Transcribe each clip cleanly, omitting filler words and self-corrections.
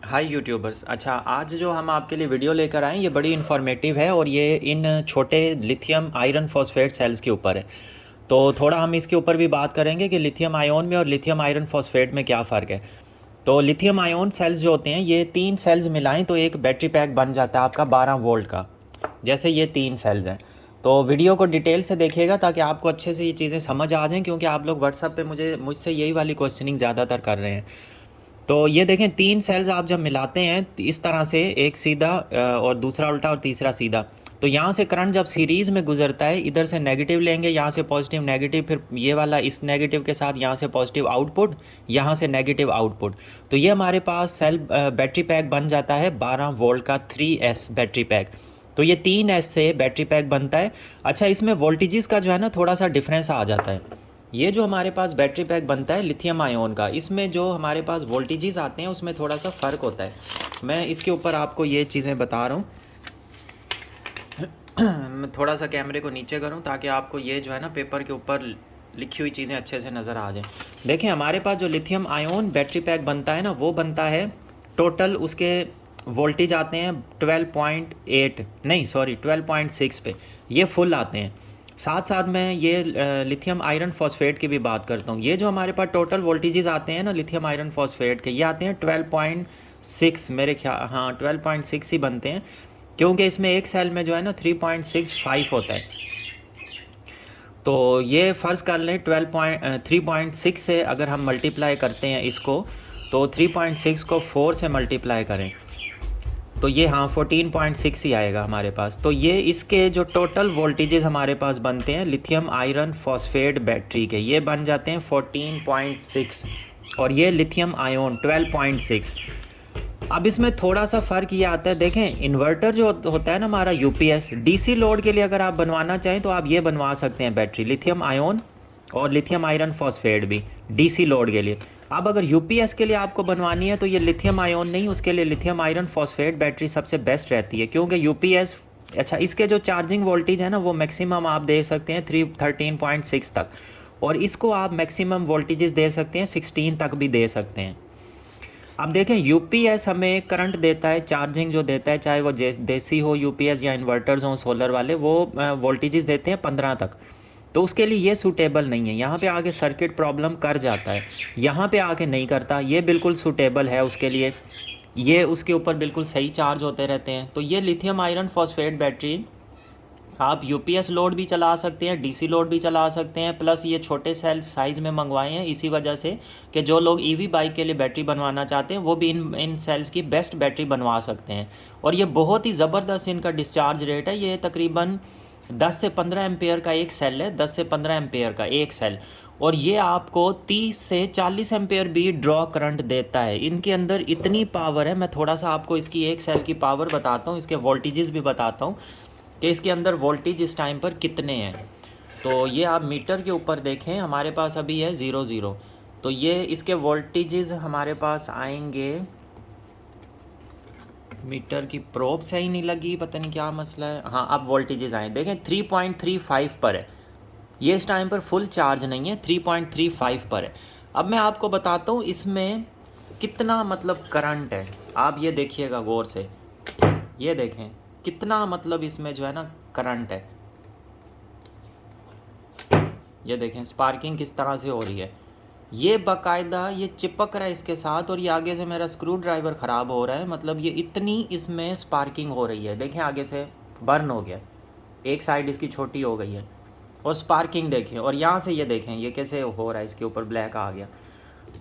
हाय YouTubers. अच्छा, आज जो हम आपके लिए वीडियो लेकर आए हैं ये बड़ी इन्फॉर्मेटिव है और ये इन छोटे लिथियम आयरन फॉस्फेट सेल्स के ऊपर है। तो थोड़ा हम इसके ऊपर भी बात करेंगे कि लिथियम आयोन में और लिथियम आयरन फॉस्फेट में क्या फ़र्क है। तो लिथियम आयोन सेल्स जो होते हैं ये 3 सेल्स मिलाएं तो एक बैटरी पैक बन जाता है आपका 12 वोल्ट का। जैसे ये 3 सेल्स हैं। तो वीडियो को डिटेल से देखिएगा ताकि आपको अच्छे से ये चीज़ें समझ आ जाएं, क्योंकि आप लोग व्हाट्सएप पे मुझसे यही वाली क्वेश्चनिंग ज़्यादातर कर रहे हैं। तो ये देखें, 3 सेल्स आप जब मिलाते हैं तो इस तरह से, एक सीधा और दूसरा उल्टा और तीसरा सीधा, तो यहाँ से करंट जब सीरीज़ में गुजरता है, इधर से नेगेटिव लेंगे, यहाँ से पॉजिटिव नेगेटिव, फिर ये वाला इस नेगेटिव के साथ यहाँ से पॉजिटिव आउटपुट, यहाँ से नेगेटिव आउटपुट। तो ये हमारे पास सेल बैटरी पैक बन जाता है 12 वोल्ट का 3S बैटरी पैक। तो ये 3S से बैटरी पैक बनता है। अच्छा, इसमें वोल्टेजेस का जो है ना थोड़ा सा डिफरेंस आ जाता है। ये जो हमारे पास बैटरी पैक बनता है लिथियम आयोन का, इसमें जो हमारे पास वोल्टेजेस आते हैं उसमें थोड़ा सा फ़र्क होता है। मैं इसके ऊपर आपको ये चीज़ें बता रहा हूँ। मैं थोड़ा सा कैमरे को नीचे करूँ ताकि आपको ये जो है ना पेपर के ऊपर लिखी हुई चीज़ें अच्छे से नज़र आ जाएं। देखें, हमारे पास जो लिथियम आयोन बैटरी पैक बनता है ना, वो बनता है टोटल, उसके वोल्टेज आते हैं 12.8, नहीं सॉरी 12.6 पे, ये फुल आते हैं। साथ साथ मैं ये लिथियम आयरन फॉस्फेट की भी बात करता हूँ। ये जो हमारे पास टोटल वोल्टेजेस आते हैं ना लिथियम आयरन फॉस्फेट के, ये आते हैं 12.6, मेरे ख्याल, हाँ 12.6 ही बनते हैं, क्योंकि इसमें एक सेल में जो है ना 3.65 होता है। तो ये फ़र्ज़ कर लें 3.6 से अगर हम मल्टीप्लाई करते हैं इसको, तो 3.6 को 4 से मल्टीप्लाई करें तो ये, हाँ 14.6 ही आएगा हमारे पास। तो ये इसके जो टोटल वोल्टेजेस हमारे पास बनते हैं लिथियम आयरन फॉस्फेट बैटरी के, ये बन जाते हैं 14.6, और ये लिथियम आयोन 12.6। अब इसमें थोड़ा सा फ़र्क ये आता है, देखें इन्वर्टर जो होता है ना हमारा यूपीएस, डीसी लोड के लिए अगर आप बनवाना चाहें तो आप ये बनवा सकते हैं बैटरी लिथियम आयोन और लिथियम आयरन फॉस्फेट भी डीसी लोड के लिए। अब अगर यूपीएस के लिए आपको बनवानी है तो ये लिथियम आयोन नहीं, उसके लिए लिथियम आयरन फॉस्फेट बैटरी सबसे बेस्ट रहती है, क्योंकि यूपीएस, अच्छा इसके जो चार्जिंग वोल्टेज है ना वो मैक्सिमम आप दे सकते हैं 13.6 तक, और इसको आप मैक्सिमम वोल्टेजेस दे सकते हैं 16 तक भी दे सकते हैं। अब देखें, यूपीएस हमें करंट देता है, चार्जिंग जो देता है, चाहे वो देसी हो यूपीएस या इन्वर्टर्स हों सोलर वाले, वो वोल्टेजेस देते हैं 15 तक। तो उसके लिए ये सूटेबल नहीं है, यहाँ पे आके सर्किट प्रॉब्लम कर जाता है, यहाँ पे आके नहीं करता, ये बिल्कुल सूटेबल है उसके लिए, ये उसके ऊपर बिल्कुल सही चार्ज होते रहते हैं। तो ये लिथियम आयरन फॉस्फेट बैटरी आप यूपीएस लोड भी चला सकते हैं, डीसी लोड भी चला सकते हैं, प्लस ये छोटे सेल साइज़ में मंगवाए हैं इसी वजह से कि जो लोग ईवी बाइक के लिए बैटरी बनवाना चाहते हैं वो भी इन सेल्स की बेस्ट बैटरी बनवा सकते हैं। और ये बहुत ही ज़बरदस्त इनका डिस्चार्ज रेट है, ये तकरीबन 10 से 15 एम्पेयर का एक सेल है, 10 से 15 एम्पेयर का एक सेल, और ये आपको 30 से 40 एम्पेयर भी ड्रॉ करंट देता है। इनके अंदर इतनी पावर है, मैं थोड़ा सा आपको इसकी एक सेल की पावर बताता हूँ, इसके वोल्टेजेस भी बताता हूँ कि इसके अंदर वोल्टेज इस टाइम पर कितने हैं। तो ये आप मीटर के ऊपर देखें, हमारे पास अभी है 0 0, तो ये इसके वोल्टेजेस हमारे पास आएंगे, मीटर की प्रोब सही नहीं लगी, पता नहीं क्या मसला है। हाँ, अब वोल्टेजेस आए, देखें 3.35 पर है, ये इस टाइम पर फुल चार्ज नहीं है, 3.35 पर है। अब मैं आपको बताता हूँ इसमें कितना मतलब करंट है, आप ये देखिएगा गौर से, ये देखें कितना मतलब इसमें जो है ना करंट है, ये देखें स्पार्किंग किस तरह से हो रही है, ये बाकायदा ये चिपक रहा है इसके साथ, और ये आगे से मेरा स्क्रू ड्राइवर ख़राब हो रहा है, मतलब ये इतनी इसमें स्पार्किंग हो रही है। देखें आगे से बर्न हो गया, एक साइड इसकी छोटी हो गई है, और स्पार्किंग देखें, और यहाँ से ये देखें ये कैसे हो रहा है, इसके ऊपर ब्लैक आ गया।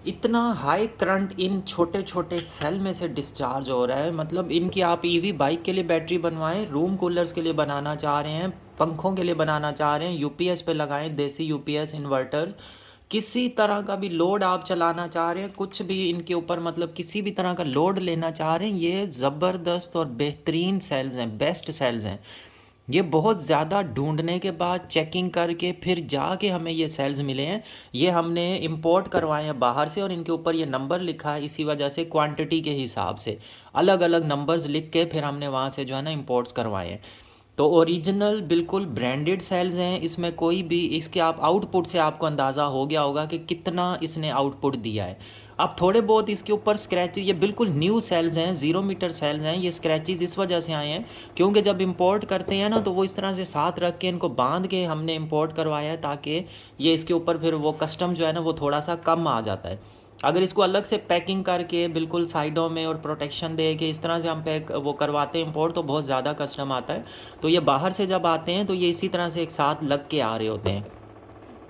इतना हाई करंट इन छोटे छोटे सेल में से डिस्चार्ज हो रहा है, मतलब इनकी आप ईवी बाइक के लिए बैटरी बनवाएं, रूम कूलर्स के लिए बनाना चाह रहे हैं, पंखों के लिए बनाना चाह रहे हैं, यूपीएस पे लगाएं, देसी यूपीएस इन्वर्टर्स, किसी तरह का भी लोड आप चलाना चाह रहे हैं, कुछ भी इनके ऊपर मतलब किसी भी तरह का लोड लेना चाह रहे हैं, ये ज़बरदस्त और बेहतरीन सेल्स हैं, बेस्ट सेल्स हैं। ये बहुत ज़्यादा ढूंढने के बाद चेकिंग करके फिर जाके हमें ये सेल्स मिले हैं। ये हमने इंपोर्ट करवाए हैं बाहर से, और इनके ऊपर ये नंबर लिखा है, इसी वजह से क्वांटिटी के हिसाब से अलग अलग नंबर्स लिख के फिर हमने वहाँ से जो है ना इंपोर्ट्स करवाए हैं। तो ओरिजिनल बिल्कुल ब्रांडेड सेल्स हैं, इसमें कोई भी, इसके आप आउटपुट से आपको अंदाज़ा हो गया होगा कि कितना इसने आउटपुट दिया है। अब थोड़े बहुत इसके ऊपर स्क्रैचेज, ये बिल्कुल न्यू सेल्स हैं, 0 मीटर सेल्स हैं, ये स्क्रैचेज इस वजह से आए हैं क्योंकि जब इंपोर्ट करते हैं ना तो वो इस तरह से साथ रख के इनको बांध के हमने इंपोर्ट करवाया है ताकि ये इसके ऊपर फिर वो कस्टम जो है ना वो थोड़ा सा कम आ जाता है। अगर इसको अलग से पैकिंग करके बिल्कुल साइडों में और प्रोटेक्शन दे के इस तरह से हम पैक वो करवाते हैं इंपोर्ट तो बहुत ज़्यादा कस्टम आता है। तो ये बाहर से जब आते हैं तो ये इसी तरह से एक साथ लग के आ रहे होते हैं,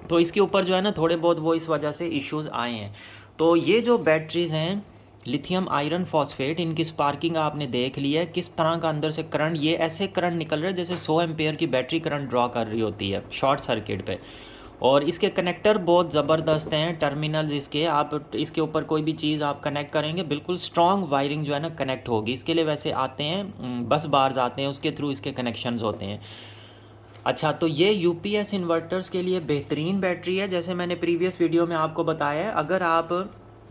तो इसके ऊपर जो है ना थोड़े बहुत वो इस वजह से इश्यूज़ आए हैं। तो ये जो बैटरीज़ हैं लिथियम आयरन फॉस्फेट, इनकी स्पार्किंग आपने देख ली है, किस तरह का अंदर से करंट, ये ऐसे करंट निकल रहा है जैसे 100 एम्पेयर की बैटरी करंट ड्रॉ कर रही होती है शॉर्ट सर्किट पे। और इसके कनेक्टर बहुत ज़बरदस्त हैं, टर्मिनल्स इसके, आप इसके ऊपर कोई भी चीज़ आप कनेक्ट करेंगे बिल्कुल स्ट्रॉन्ग वायरिंग जो है ना कनेक्ट होगी। इसके लिए वैसे आते हैं बस बार्स आते हैं, उसके थ्रू इसके कनेक्शंस होते हैं। अच्छा, तो ये यूपीएस इन्वर्टर्स के लिए बेहतरीन बैटरी है। जैसे मैंने प्रीवियस वीडियो में आपको बताया है, अगर आप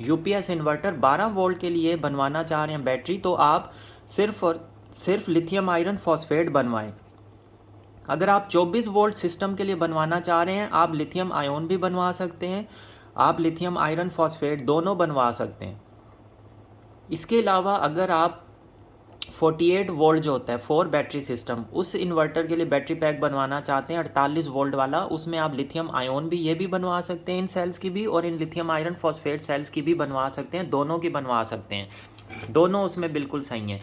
यूपीएस इन्वर्टर 12 वोल्ट के लिए बनवाना चाह रहे हैं बैटरी, तो आप सिर्फ और सिर्फ लिथियम आयरन फॉस्फेट बनवाएं। अगर आप 24 वोल्ट सिस्टम के लिए बनवाना चाह रहे हैं, आप लिथियम आयोन भी बनवा सकते हैं, आप लिथियम आयरन फॉस्फेट दोनों बनवा सकते हैं। इसके अलावा अगर आप 48 वोल्ट जो होता है 4 बैटरी सिस्टम, उस इन्वर्टर के लिए बैटरी पैक बनवाना चाहते हैं 48 वोल्ट वाला, उसमें आप लिथियम आयोन भी ये भी बनवा सकते हैं, इन सेल्स की भी, और इन लिथियम आयरन फॉस्फेट सेल्स की भी बनवा सकते हैं, दोनों की बनवा सकते हैं, दोनों उसमें बिल्कुल सही हैं।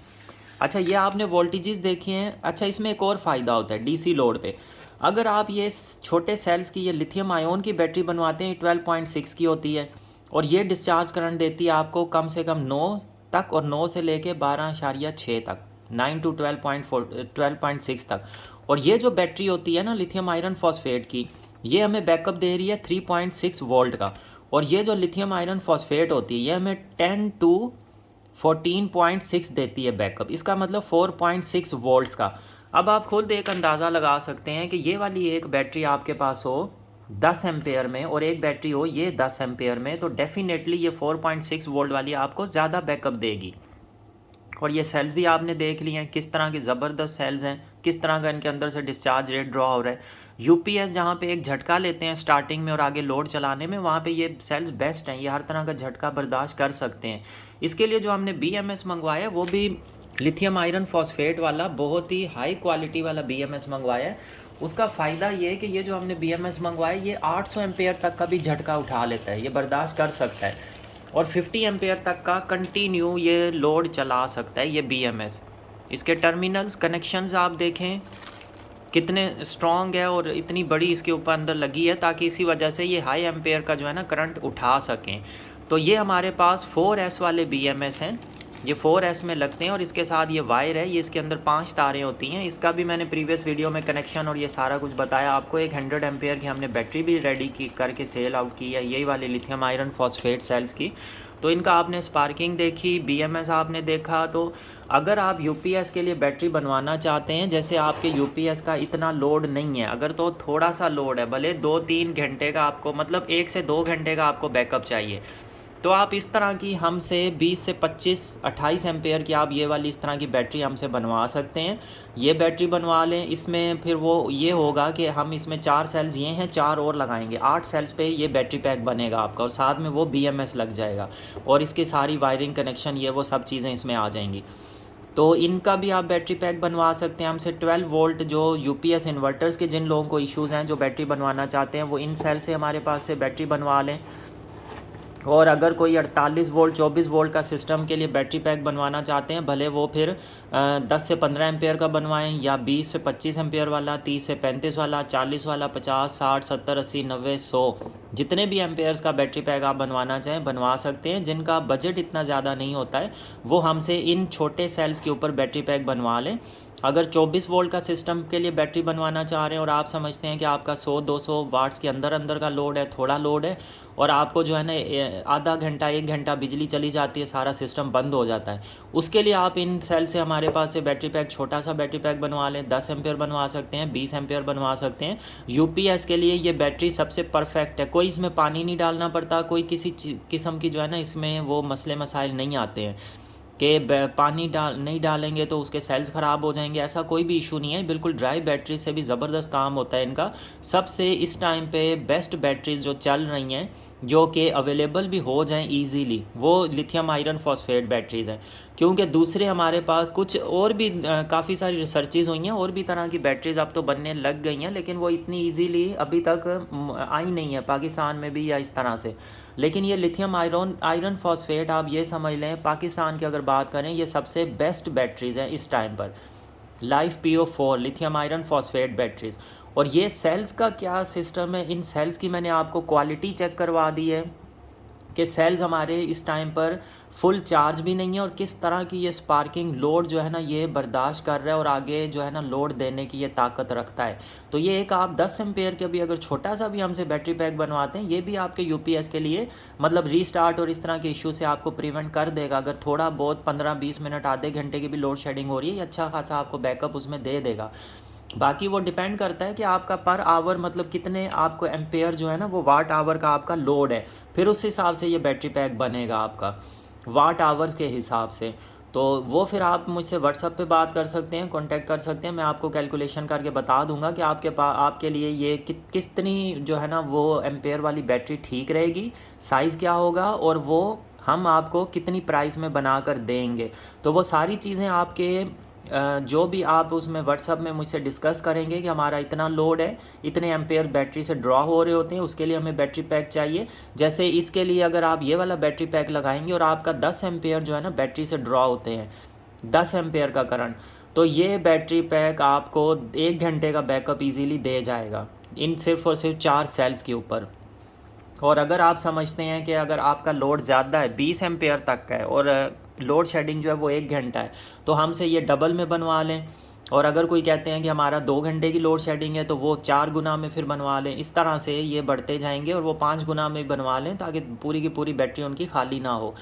अच्छा, ये आपने वोल्टेजेस देखी हैं। अच्छा, इसमें एक और फ़ायदा होता है डीसी लोड पे, अगर आप ये छोटे सेल्स की ये लिथियम आयोन की बैटरी बनवाते हैं, 12.6 की होती है और ये डिस्चार्ज करंट देती है आपको कम से कम 9 तक, और 9 से लेके 12.6 तक, 9 to 12.6 तक। और ये जो बैटरी होती है ना लिथियम आयरन फॉस्फेट की, ये हमें बैकअप दे रही है 3.6 वोल्ट का, और ये जो लिथियम आयरन फॉस्फेट होती है ये हमें 10 to 14.6 देती है बैकअप, इसका मतलब 4.6 वोल्ट्स का। अब आप खुद एक अंदाज़ा लगा सकते हैं कि ये वाली एक बैटरी आपके पास हो 10 एम्पेयर में और एक बैटरी हो ये 10 एम्पेयर में, तो डेफिनेटली ये 4.6 वोल्ट वाली आपको ज़्यादा बैकअप देगी। और ये सेल्स भी आपने देख लिए हैं किस तरह की ज़बरदस्त सेल्स हैं, किस तरह का इनके अंदर से डिस्चार्ज रेट ड्रॉ हो रहा है। यूपीएस जहाँ पे एक झटका लेते हैं स्टार्टिंग में और आगे लोड चलाने में, वहाँ पे ये सेल्स बेस्ट हैं, ये हर तरह का झटका बर्दाश्त कर सकते हैं। इसके लिए जो हमने बीएमएस मंगवाया है वो भी लिथियम आयरन फॉस्फेट वाला, बहुत ही हाई क्वालिटी वाला बीएमएस मंगवाया है। उसका फ़ायदा ये है कि ये जो हमने बीएमएस मंगवाया ये 800 एम्पेयर तक का भी झटका उठा लेता है, ये बर्दाश्त कर सकता है, और 50 एम्पेयर तक का कंटिन्यू ये लोड चला सकता है ये बीएमएस। इसके टर्मिनल्स कनेक्शंस आप देखें कितने स्ट्रॉन्ग है और इतनी बड़ी इसके ऊपर अंदर लगी है ताकि इसी वजह से ये हाई एम्पेयर का जो है ना करंट उठा सकें। तो ये हमारे पास 4S वाले BMS हैं, ये 4S में लगते हैं, और इसके साथ ये वायर है, ये इसके अंदर 5 तारें होती हैं। इसका भी मैंने प्रीवियस वीडियो में कनेक्शन और ये सारा कुछ बताया आपको। एक 100 एम्पेयर की हमने बैटरी भी रेडी की करके सेल आउट की है यही वाली लिथियम आयरन फॉस्फेट सेल्स की। तो इनका आपने स्पार्किंग देखी, BMS आपने देखा। तो अगर आप यूपीएस के लिए बैटरी बनवाना चाहते हैं, जैसे आपके यूपीएस का इतना लोड नहीं है, अगर तो थोड़ा सा लोड है, भले 2-3 घंटे का आपको, मतलब 1 से 2 घंटे का आपको बैकअप चाहिए, तो आप इस तरह की हमसे 20 से 25-28 एम्पेयर की आप ये वाली इस तरह की बैटरी हमसे बनवा सकते हैं। ये बैटरी बनवा लें, इसमें फिर वो ये होगा कि हम इसमें 4 सेल्स ये हैं, 4 और लगाएंगे, 8 सेल्स पे ये बैटरी पैक बनेगा आपका, और साथ में वो BMS लग जाएगा और इसकी सारी वायरिंग कनेक्शन ये वो सब चीज़ें इसमें आ जाएंगी। तो इनका भी आप बैटरी पैक बनवा सकते हैं हमसे। 12 वोल्ट जो यूपीएस इन्वर्टर्स के जिन लोगों को इश्यूज़ हैं, जो बैटरी बनवाना चाहते हैं, वो इन सेल से हमारे पास से बैटरी बनवा लें। और अगर कोई 48 वोल्ट 24 वोल्ट का सिस्टम के लिए बैटरी पैक बनवाना चाहते हैं, भले वो फिर 10 से 15 एम्पेयर का बनवाएं, या 20 से 25 एम्पेयर वाला, 30 से 35 वाला, 40 वाला, 50, 60, 70, 80, 90, 100, जितने भी एम्पेयर्स का बैटरी पैक आप बनवाना चाहें बनवा सकते हैं। जिनका बजट इतना ज़्यादा नहीं होता है वो हमसे इन छोटे सेल्स के ऊपर बैटरी पैक बनवा लें। अगर 24 वोल्ट का सिस्टम के लिए बैटरी बनवाना चाह रहे हैं और आप समझते हैं कि आपका 100-200 वाट्स के अंदर का लोड है, थोड़ा लोड है, और आपको जो है ना आधा घंटा 1 घंटा बिजली चली जाती है, सारा सिस्टम बंद हो जाता है, उसके लिए आप इन सेल से हमारे पास से बैटरी पैक, छोटा सा बैटरी पैक बनवा लें। 10 एम्पेयर बनवा सकते हैं, 20 एम्पेयर बनवा सकते हैं। यूपीएस के लिए ये बैटरी सबसे परफेक्ट है, कोई इसमें पानी नहीं डालना पड़ता, कोई किसी किस्म की जो है ना इसमें वो मसले मसाइल नहीं आते हैं कि पानी नहीं डालेंगे तो उसके सेल्स ख़राब हो जाएंगे, ऐसा कोई भी इशू नहीं है। बिल्कुल ड्राई बैटरी से भी ज़बरदस्त काम होता है इनका। सबसे इस टाइम पे बेस्ट बैटरीज जो चल रही हैं जो कि अवेलेबल भी हो जाएं इजीली, वो लिथियम आयरन फॉस्फेट बैटरीज़ हैं। क्योंकि दूसरे हमारे पास कुछ और भी काफ़ी सारी रिसर्चेज हुई हैं, और भी तरह की बैटरीज़ अब तो बनने लग गई हैं, लेकिन वो इतनी इजीली अभी तक आई नहीं है पाकिस्तान में भी या इस तरह से। लेकिन ये लिथियम आयरन फॉस्फेट आप ये समझ लें, पाकिस्तान की अगर बात करें, ये सबसे बेस्ट बैटरीज़ हैं इस टाइम पर, life PO4 lithium iron phosphate batteries. और ये सेल्स का क्या सिस्टम है, इन सेल्स की मैंने आपको क्वालिटी चेक करवा दी है कि सेल्स हमारे इस टाइम पर फुल चार्ज भी नहीं है, और किस तरह की ये स्पार्किंग लोड जो है ना ये बर्दाश्त कर रहा है, और आगे जो है ना लोड देने की ये ताकत रखता है। तो ये एक आप 10 एम्पेयर के भी अगर छोटा सा भी हमसे बैटरी पैक बनवाते हैं, ये भी आपके UPS के लिए मतलब रीस्टार्ट और इस तरह के इशू से आपको प्रिवेंट कर देगा। अगर थोड़ा बहुत 15-20 मिनट आधे घंटे की भी लोड शेडिंग हो रही है, ये अच्छा खासा आपको बैकअप उसमें दे देगा। बाकी वो डिपेंड करता है कि आपका पर आवर मतलब कितने आपको एम्पेयर जो है ना वो वाट आवर का आपका लोड है, फिर उस हिसाब से ये बैटरी पैक बनेगा आपका वाट आवर्स के हिसाब से। तो वो फिर आप मुझसे व्हाट्सअप पे बात कर सकते हैं, कांटेक्ट कर सकते हैं, मैं आपको कैलकुलेशन करके बता दूंगा कि आपके लिए ये कितनी जो है ना वो एम्पेयर वाली बैटरी ठीक रहेगी, साइज़ क्या होगा, और वो हम आपको कितनी प्राइस में बना कर देंगे। तो वो सारी चीज़ें आपके जो भी आप उसमें व्हाट्सअप में मुझसे डिस्कस करेंगे कि हमारा इतना लोड है, इतने एम्पेयर बैटरी से ड्रॉ हो रहे होते हैं, उसके लिए हमें बैटरी पैक चाहिए। जैसे इसके लिए अगर आप ये वाला बैटरी पैक लगाएंगे और आपका 10 एम्पेयर जो है ना बैटरी से ड्रॉ होते हैं, 10 एम्पेयर का करंट, तो ये बैटरी पैक आपको 1 घंटे का बैकअप ईजीली दे जाएगा इन सिर्फ और सिर्फ 4 सेल्स के ऊपर। और अगर आप समझते हैं कि अगर आपका लोड ज़्यादा है, 20 एम्पेयर तक का है, और लोड शेडिंग जो है वो 1 घंटा है, तो हमसे ये डबल में बनवा लें। और अगर कोई कहते हैं कि हमारा 2 घंटे की लोड शेडिंग है, तो वो 4 गुना में फिर बनवा लें। इस तरह से ये बढ़ते जाएंगे, और वो 5 गुना में बनवा लें, ताकि पूरी की पूरी बैटरी उनकी खाली ना हो।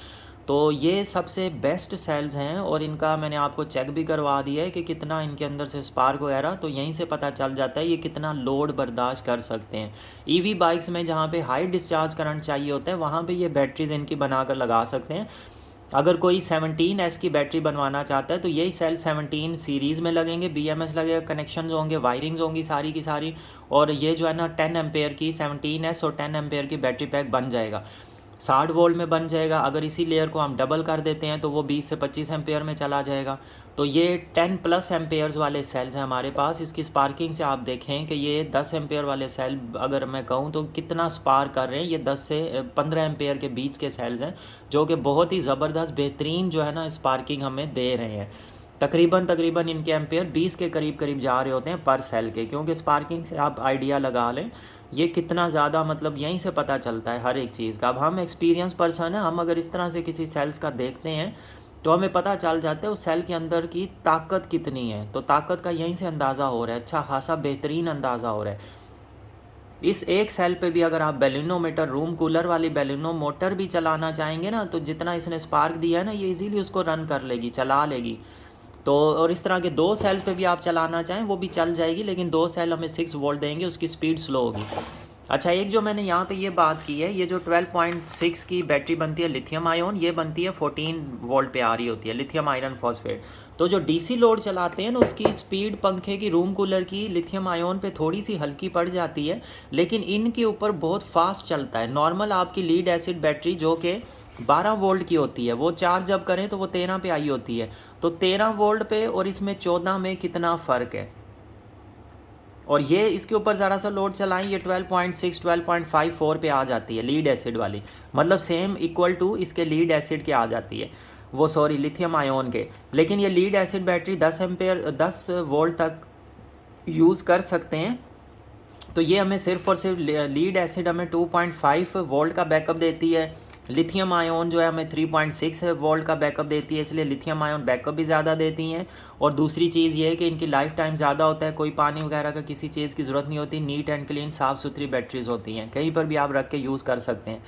तो ये सबसे बेस्ट सेल्स हैं, और इनका मैंने आपको चेक भी करवा दिया है कि कितना इनके अंदर से स्पार्क वगैरह, तो यहीं से पता चल जाता है ये कितना लोड बर्दाश्त कर सकते हैं। EV बाइक्स में जहाँ पे हाई डिस्चार्ज करंट चाहिए होता है, वहाँ पे ये बैटरीज इनकी बनाकर लगा सकते हैं। अगर कोई 17S की बैटरी बनवाना चाहता है, तो यही सेल 17 सीरीज़ में लगेंगे, BMS लगेगा, कनेक्शन होंगे, वायरिंग्स होंगी सारी की सारी, और ये जो है ना 10 एम्पेयर की 17S और 10 एम्पेयर की बैटरी पैक बन जाएगा, 60 वोल्ट में बन जाएगा। अगर इसी लेयर को हम डबल कर देते हैं, तो वो 20 से 25 एम्पेयर में चला जाएगा। तो ये 10+ एम्पेयर्स वाले सेल्स हैं हमारे पास। इसकी स्पार्किंग से आप देखें कि ये 10 एम्पेयर वाले सेल, अगर मैं कहूँ तो कितना स्पार्क कर रहे हैं, ये 10 से 15 एम्पेयर के बीच के सेल्स हैं, जो कि बहुत ही ज़बरदस्त बेहतरीन जो है ना स्पार्किंग हमें दे रहे हैं। तकरीबन इनके एम्पेयर 20 के करीब करीब जा रहे होते हैं पर सेल के, क्योंकि स्पार्किंग से आप आइडिया लगा लें ये कितना ज़्यादा, मतलब यहीं से पता चलता है हर एक चीज़ का। अब हम एक्सपीरियंस पर्सन है, हम अगर इस तरह से किसी सेल्स का देखते हैं, तो हमें पता चल जाता है उस सेल के अंदर की ताकत कितनी है। तो ताकत का यहीं से अंदाज़ा हो रहा है, अच्छा खासा बेहतरीन अंदाज़ा हो रहा है। इस एक सेल पे भी अगर आप बैलूनोमीटर, रूम कूलर वाली बैलूनो मोटर भी चलाना चाहेंगे ना, तो जितना इसने स्पार्क दिया है ना, ये इजीली उसको रन कर लेगी, चला लेगी। तो और इस तरह के 2 सेल्स पे भी आप चलाना चाहें वो भी चल जाएगी, लेकिन 2 सेल हमें 6 वोल्ट देंगे, उसकी स्पीड स्लो होगी। अच्छा, एक जो मैंने यहाँ पे ये बात की है, ये जो 12.6 की बैटरी बनती है लिथियम आयन, ये बनती है 14 वोल्ट पे आ रही होती है, लिथियम आयरन फॉस्फेट। तो जो DC लोड चलाते हैं ना, उसकी स्पीड पंखे की, रूम कूलर की, लिथियम आयन पे थोड़ी सी हल्की पड़ जाती है, लेकिन इनके ऊपर बहुत फास्ट चलता है। नॉर्मल आपकी लीड एसिड बैटरी जो कि 12 वोल्ट की होती है, वो चार्ज जब करें तो वो 13 पे आई होती है। तो 13 वोल्ट पे और इसमें 14 में कितना फ़र्क है। और ये इसके ऊपर ज़रा सा लोड चलाएं, ये 12.6 12.54 पे आ जाती है लीड एसिड वाली, मतलब सेम इक्वल टू इसके लीड एसिड के आ जाती है, वो सॉरी लिथियम आयन के। लेकिन ये lead acid battery 10 ampere 10 volt तक यूज़ कर सकते हैं। तो ये हमें सिर्फ और सिर्फ लीड एसिड हमें 2.5 वोल्ट का बैकअप देती है, लिथियम आयन जो है हमें 3.6 वोल्ट का बैकअप देती है, इसलिए लिथियम आयन बैकअप भी ज़्यादा देती हैं। और दूसरी चीज़ ये है कि इनकी लाइफ टाइम ज़्यादा होता है, कोई पानी वगैरह का किसी चीज़ की ज़रूरत नहीं होती, नीट एंड क्लीन साफ़ सुथरी बैटरीज होती हैं, कहीं पर भी आप रख के यूज़ कर सकते हैं।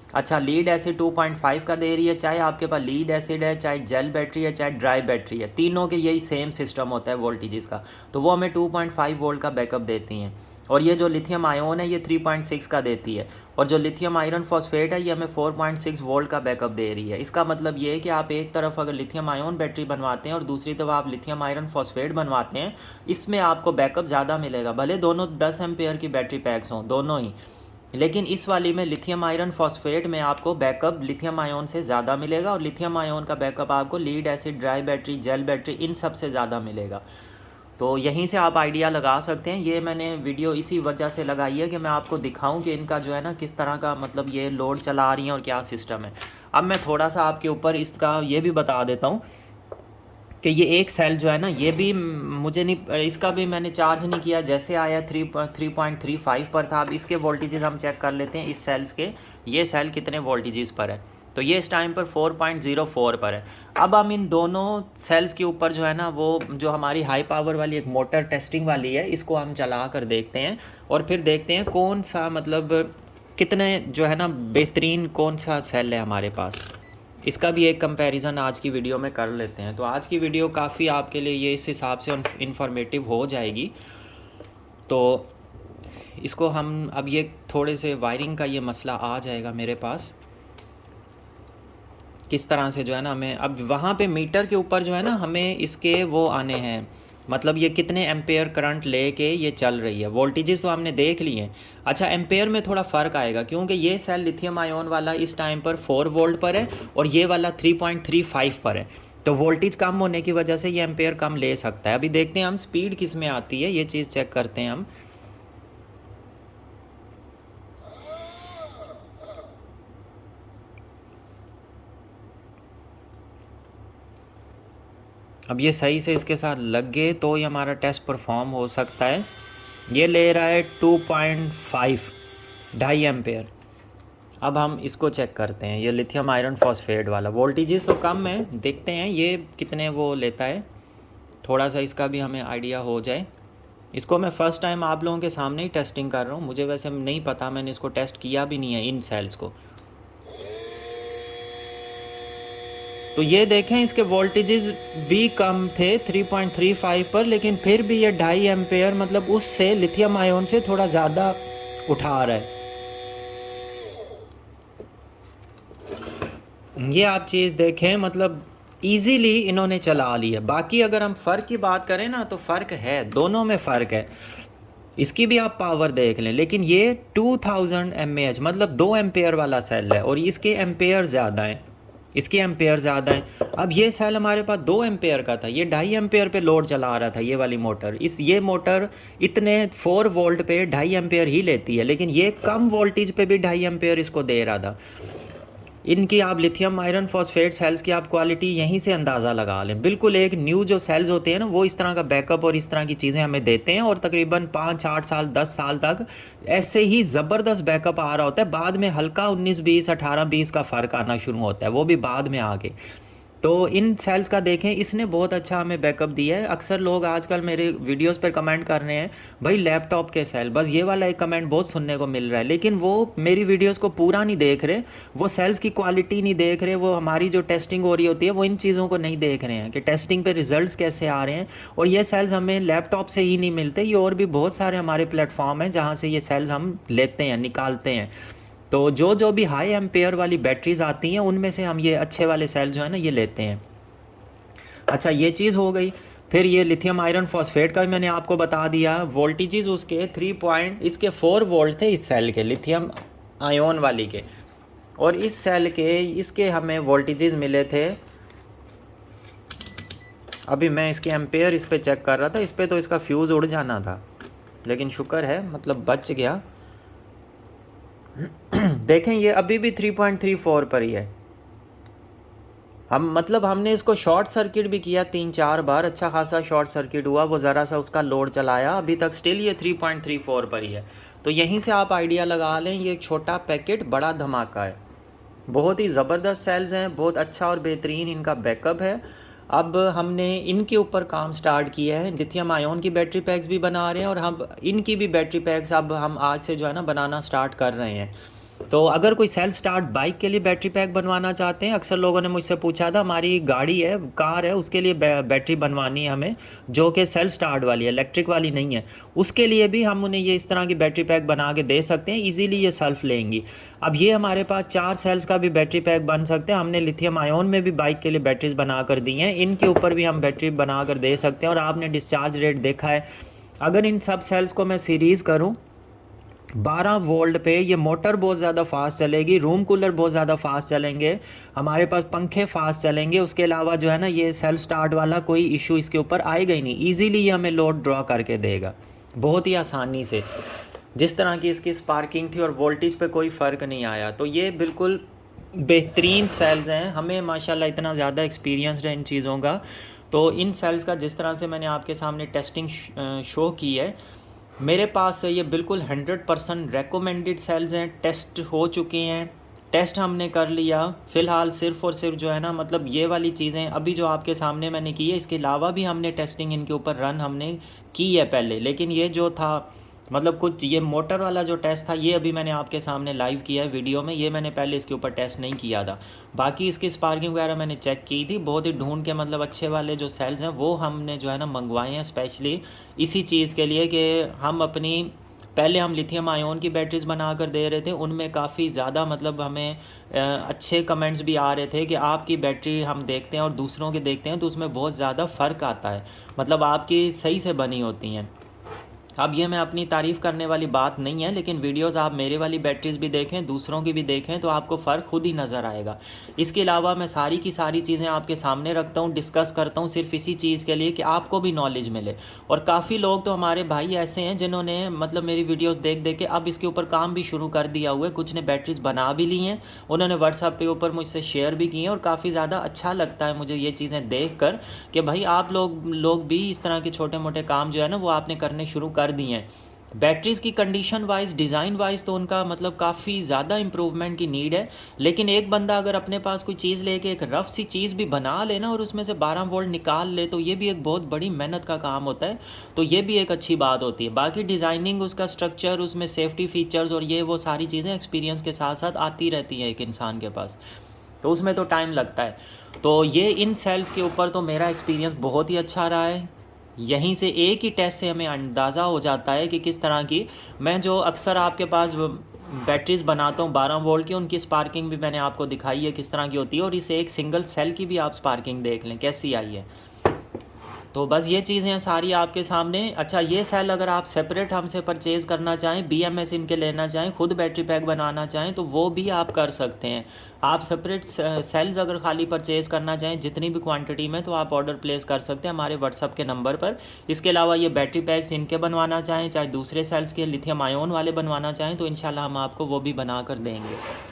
अच्छा, लीड एसिड 2.5 का दे रही है, चाहे आपके पास लीड एसिड है, चाहे जेल बैटरी है, चाहे ड्राई बैटरी है, तीनों के यही सेम सिस्टम होता है वोल्टेजेस का, तो वो हमें 2.5 वोल्ट का बैकअप देती हैं। और ये जो लिथियम आयन है ये 3.6 का देती है, और जो लिथियम आयरन फॉस्फेट है ये हमें 4.6 वोल्ट का बैकअप दे रही है। इसका मतलब ये है कि आप एक तरफ अगर लिथियम आयन बैटरी बनवाते हैं और दूसरी तरफ आप लिथियम आयरन फॉस्फेट बनवाते हैं, इसमें आपको बैकअप ज़्यादा मिलेगा, भले दोनों 10 एम्पेयर की बैटरी पैक्स हों दोनों ही। लेकिन इस वाली में लिथियम आयरन फॉस्फेट में आपको बैकअप लिथियम आयोन से ज़्यादा मिलेगा, और लिथियम आयोन का बैकअप आपको lead acid, dry battery, gel battery, इन सब से ज़्यादा मिलेगा। तो यहीं से आप आइडिया लगा सकते हैं। ये मैंने वीडियो इसी वजह से लगाई है कि मैं आपको दिखाऊं कि इनका जो है ना किस तरह का मतलब ये लोड चला रही हैं और क्या सिस्टम है। अब मैं थोड़ा सा आपके ऊपर इसका ये भी बता देता हूँ कि ये एक सेल जो है ना, ये भी मुझे नहीं, इसका भी मैंने चार्ज नहीं किया, जैसे आया 3.35 पर था। अब इसके वोल्टेजेस हम चेक कर लेते हैं इस सेल्स के, ये सेल कितने वोल्टेजेस पर है। तो ये इस टाइम पर 4.04 पर है। अब हम इन दोनों सेल्स के ऊपर जो है ना वो जो हमारी हाई पावर वाली एक मोटर टेस्टिंग वाली है, इसको हम चला कर देखते हैं और फिर देखते हैं कौन सा मतलब कितने जो है ना बेहतरीन कौन सा सेल है हमारे पास। इसका भी एक कंपैरिजन आज की वीडियो में कर लेते हैं। तो आज की वीडियो काफ़ी आपके लिए ये इस हिसाब से इन्फॉर्मेटिव हो जाएगी। तो इसको हम अब ये थोड़े से वायरिंग का ये मसला आ जाएगा मेरे पास, किस तरह से जो है ना हमें अब वहाँ पे मीटर के ऊपर जो है ना हमें इसके वो आने हैं, मतलब ये कितने एम्पेयर करंट लेके ये चल रही है। वोल्टेजेस तो हमने देख लिए हैं। अच्छा, एम्पेयर में थोड़ा फ़र्क आएगा क्योंकि ये सेल लिथियम आयोन वाला इस टाइम पर 4 वोल्ट पर है और ये वाला 3.35 पर है। तो वोल्टेज कम होने की वजह से ये एम्पेयर कम ले सकता है। अभी देखते हैं हम स्पीड किस में आती है, ये चीज़ चेक करते हैं हम। अब ये सही से इसके साथ लग गए तो ये हमारा टेस्ट परफॉर्म हो सकता है। ये ले रहा है 2.5 ढाई एम्पेयर। अब हम इसको चेक करते हैं, ये लिथियम आयरन फॉस्फेट वाला वोल्टेजेस तो कम है, देखते हैं ये कितने वो लेता है, थोड़ा सा इसका भी हमें आइडिया हो जाए। इसको मैं फ़र्स्ट टाइम आप लोगों के सामने ही टेस्टिंग कर रहा हूँ, मुझे वैसे नहीं पता, मैंने इसको टेस्ट किया भी नहीं है इन सेल्स को। तो ये देखें इसके वोल्टेजेस भी कम थे 3.35 पर, लेकिन फिर भी ये 2.5 एम्पेयर मतलब उससे लिथियम आयोन से थोड़ा ज़्यादा उठा रहा है। ये आप चीज़ देखें, मतलब इजीली इन्होंने चला ली है। बाकी अगर हम फ़र्क की बात करें ना तो फ़र्क है, दोनों में फ़र्क है। इसकी भी आप पावर देख लें, लेकिन ये 2000 mAh मतलब 2 एम्पेयर वाला सेल है और इसके एम्पेयर ज़्यादा हैं, इसके एम्पेयर ज़्यादा हैं। अब ये सेल हमारे पास 2 एम्पेयर का था, ये 2.5 एम्पेयर पे लोड चला रहा था ये वाली मोटर। ये मोटर इतने 4 वोल्ट पे 2.5 एम्पेयर ही लेती है, लेकिन ये कम वोल्टेज पे भी 2.5 एम्पेयर इसको दे रहा था। इनकी आप लिथियम आयरन फॉस्फेट सेल्स की आप क्वालिटी यहीं से अंदाज़ा लगा लें। बिल्कुल एक न्यू जो सेल्स होते हैं ना वो इस तरह का बैकअप और इस तरह की चीज़ें हमें देते हैं और तकरीबन 5-8 साल 10 साल तक ऐसे ही ज़बरदस्त बैकअप आ रहा होता है। बाद में हल्का 19-20 18-20 का फ़र्क आना शुरू होता है, वो भी बाद में आके। तो इन सेल्स का देखें, इसने बहुत अच्छा हमें बैकअप दिया है। अक्सर लोग आजकल मेरे वीडियोस पर कमेंट कर रहे हैं भाई लैपटॉप के सेल, बस ये वाला एक कमेंट बहुत सुनने को मिल रहा है, लेकिन वो मेरी वीडियोस को पूरा नहीं देख रहे, वो सेल्स की क्वालिटी नहीं देख रहे, वो हमारी जो टेस्टिंग हो रही होती है वो इन चीज़ों को नहीं देख रहे हैं कि टेस्टिंग पे रिजल्ट्स कैसे आ रहे हैं। और ये सेल्स हमें लैपटॉप से ही नहीं मिलते, ये और भी बहुत सारे हमारे प्लेटफॉर्म हैं जहाँ से ये सेल्स हम लेते हैं, निकालते हैं। तो जो भी हाई एम्पेयर वाली बैटरीज आती हैं उनमें से हम ये अच्छे वाले सेल जो है ना ये लेते हैं। अच्छा, ये चीज़ हो गई। फिर ये लिथियम आयरन फॉस्फेट का भी मैंने आपको बता दिया, वोल्टेजेस उसके 4 वोल्ट थे इस सेल के, लिथियम आयोन वाली के, और इस सेल के इसके हमें वोल्टेजेस मिले थे। अभी मैं इसके एम्पेयर इस पर चेक कर रहा था, इस पर तो इसका फ्यूज़ उड़ जाना था, लेकिन शुक्र है मतलब बच गया। देखें ये अभी भी 3.34 पर ही है। हम मतलब हमने इसको शॉर्ट सर्किट भी किया 3-4 बार, अच्छा खासा शॉर्ट सर्किट हुआ, वो ज़रा सा उसका लोड चलाया, अभी तक स्टिल ये 3.34 पर ही है। तो यहीं से आप आइडिया लगा लें, ये एक छोटा पैकेट बड़ा धमाका है। बहुत ही ज़बरदस्त सेल्स हैं, बहुत अच्छा और बेहतरीन इनका बैकअप है। अब हमने इनके ऊपर काम स्टार्ट किया है, लिथियम आयोन की बैटरी पैक्स भी बना रहे हैं और हम इनकी भी बैटरी पैक्स अब हम आज से जो है ना बनाना स्टार्ट कर रहे हैं। तो अगर कोई सेल्फ स्टार्ट बाइक के लिए बैटरी पैक बनवाना चाहते हैं, अक्सर लोगों ने मुझसे पूछा था, हमारी गाड़ी है, कार है, उसके लिए बैटरी बनवानी है हमें, जो कि सेल्फ स्टार्ट वाली है, इलेक्ट्रिक वाली नहीं है, उसके लिए भी हम उन्हें ये इस तरह की बैटरी पैक बना के दे सकते हैं, इजीली ये सेल्फ लेंगी। अब ये हमारे पास 4 सेल्स का भी बैटरी पैक बन सकते हैं। हमने लिथियम आयोन में भी बाइक के लिए बैटरीज बना कर दी हैं, इनके ऊपर भी हम बैटरी बना कर दे सकते हैं। और आपने डिस्चार्ज रेट देखा है, अगर इन सब सेल्स को मैं सीरीज़ करूँ 12 वोल्ट पे ये मोटर बहुत ज़्यादा फास्ट चलेगी, रूम कूलर बहुत ज़्यादा फास्ट चलेंगे, हमारे पास पंखे फास्ट चलेंगे। उसके अलावा जो है ना ये सेल्फ स्टार्ट वाला कोई इशू इसके ऊपर आएगा ही नहीं। ईजीली ये हमें लोड ड्रॉ करके देगा बहुत ही आसानी से। जिस तरह की इसकी स्पार्किंग थी और वोल्टेज पे कोई फ़र्क नहीं आया। तो ये बिल्कुल बेहतरीन सेल्स हैं, हमें माशाल्लाह इतना ज़्यादा एक्सपीरियंस है इन चीज़ों का। तो इन सेल्स का जिस तरह से मैंने आपके सामने टेस्टिंग शो की है, मेरे पास ये बिल्कुल 100% रेकमेंडेड सेल्स हैं, टेस्ट हो चुके हैं, टेस्ट हमने कर लिया। फ़िलहाल सिर्फ़ और सिर्फ जो है ना मतलब ये वाली चीज़ें अभी जो आपके सामने मैंने की है, इसके अलावा भी हमने टेस्टिंग इनके ऊपर रन हमने की है पहले। लेकिन ये जो था मतलब कुछ ये मोटर वाला जो टेस्ट था ये अभी मैंने आपके सामने लाइव किया है वीडियो में, ये मैंने पहले इसके ऊपर टेस्ट नहीं किया था। बाकी इसकी स्पार्किंग वगैरह मैंने चेक की थी, बहुत ही ढूंढ के मतलब अच्छे वाले जो सेल्स हैं वो हमने जो है ना मंगवाए हैं स्पेशली इसी चीज़ के लिए कि हम अपनी पहले हम लिथियम आयोन की बैटरीज बना कर दे रहे थे, उनमें काफ़ी ज़्यादा मतलब हमें अच्छे कमेंट्स भी आ रहे थे कि आपकी बैटरी हम देखते हैं और दूसरों के देखते हैं तो उसमें बहुत ज़्यादा फ़र्क आता है, मतलब आपकी सही से बनी होती हैं। अब ये मैं अपनी तारीफ़ करने वाली बात नहीं है, लेकिन वीडियोस आप मेरे वाली बैटरीज़ भी देखें, दूसरों की भी देखें तो आपको फ़र्क खुद ही नज़र आएगा। इसके अलावा मैं सारी की सारी चीज़ें आपके सामने रखता हूँ, डिस्कस करता हूँ सिर्फ इसी चीज़ के लिए कि आपको भी नॉलेज मिले। और काफ़ी लोग तो हमारे भाई ऐसे हैं जिन्होंने मतलब मेरी वीडियोज़ देख देख के अब इसके ऊपर काम भी शुरू कर दिया हुआ है। कुछ ने बैटरीज़ बना भी ली हैं, उन्होंने व्हाट्सएप के ऊपर मुझसे शेयर भी की हैं, और काफ़ी ज़्यादा अच्छा लगता है मुझे ये चीज़ें देख कर कि भाई आप लोग भी इस तरह के छोटे मोटे काम जो है ना वो आपने करने शुरू कर दिए हैं। बैटरीज़ की कंडीशन वाइज, डिज़ाइन वाइज तो उनका मतलब काफ़ी ज़्यादा इम्प्रूवमेंट की नीड है। लेकिन एक बंदा अगर अपने पास कोई चीज़ लेके एक रफ़ सी चीज़ भी बना लेना और उसमें से 12 वोल्ट निकाल ले तो ये भी एक बहुत बड़ी मेहनत का काम होता है। तो ये भी एक अच्छी बात होती है। बाकी डिज़ाइनिंग, उसका स्ट्रक्चर, उसमें सेफ्टी फ़ीचर्स और ये वो सारी चीज़ें एक्सपीरियंस के साथ साथ आती रहती हैं एक इंसान के पास, तो उसमें तो टाइम लगता है। तो ये इन सेल्स के ऊपर तो मेरा एक्सपीरियंस बहुत ही अच्छा रहा है। यहीं से एक ही टेस्ट से हमें अंदाज़ा हो जाता है कि किस तरह की, मैं जो अक्सर आपके पास बैटरीज़ बनाता हूँ 12 वोल्ट की, उनकी स्पार्किंग भी मैंने आपको दिखाई है किस तरह की होती है, और इसे एक सिंगल सेल की भी आप स्पार्किंग देख लें कैसी आई है। तो बस ये चीज़ें हैं सारी आपके सामने। अच्छा, ये सेल अगर आप सेपरेट हमसे परचेज़ करना चाहें, BMS इनके लेना चाहें, खुद बैटरी पैक बनाना चाहें तो वो भी आप कर सकते हैं। आप सेपरेट सेल्स अगर खाली परचेज़ करना चाहें जितनी भी क्वांटिटी में, तो आप ऑर्डर प्लेस कर सकते हैं हमारे व्हाट्सअप के नंबर पर। इसके अलावा ये बैटरी पैक्स इनके बनवाना चाहें, चाहे दूसरे सेल्स के लिथियम आयोन वाले बनवाना चाहें, तो इंशाल्लाह हम आपको वो भी बना कर देंगे।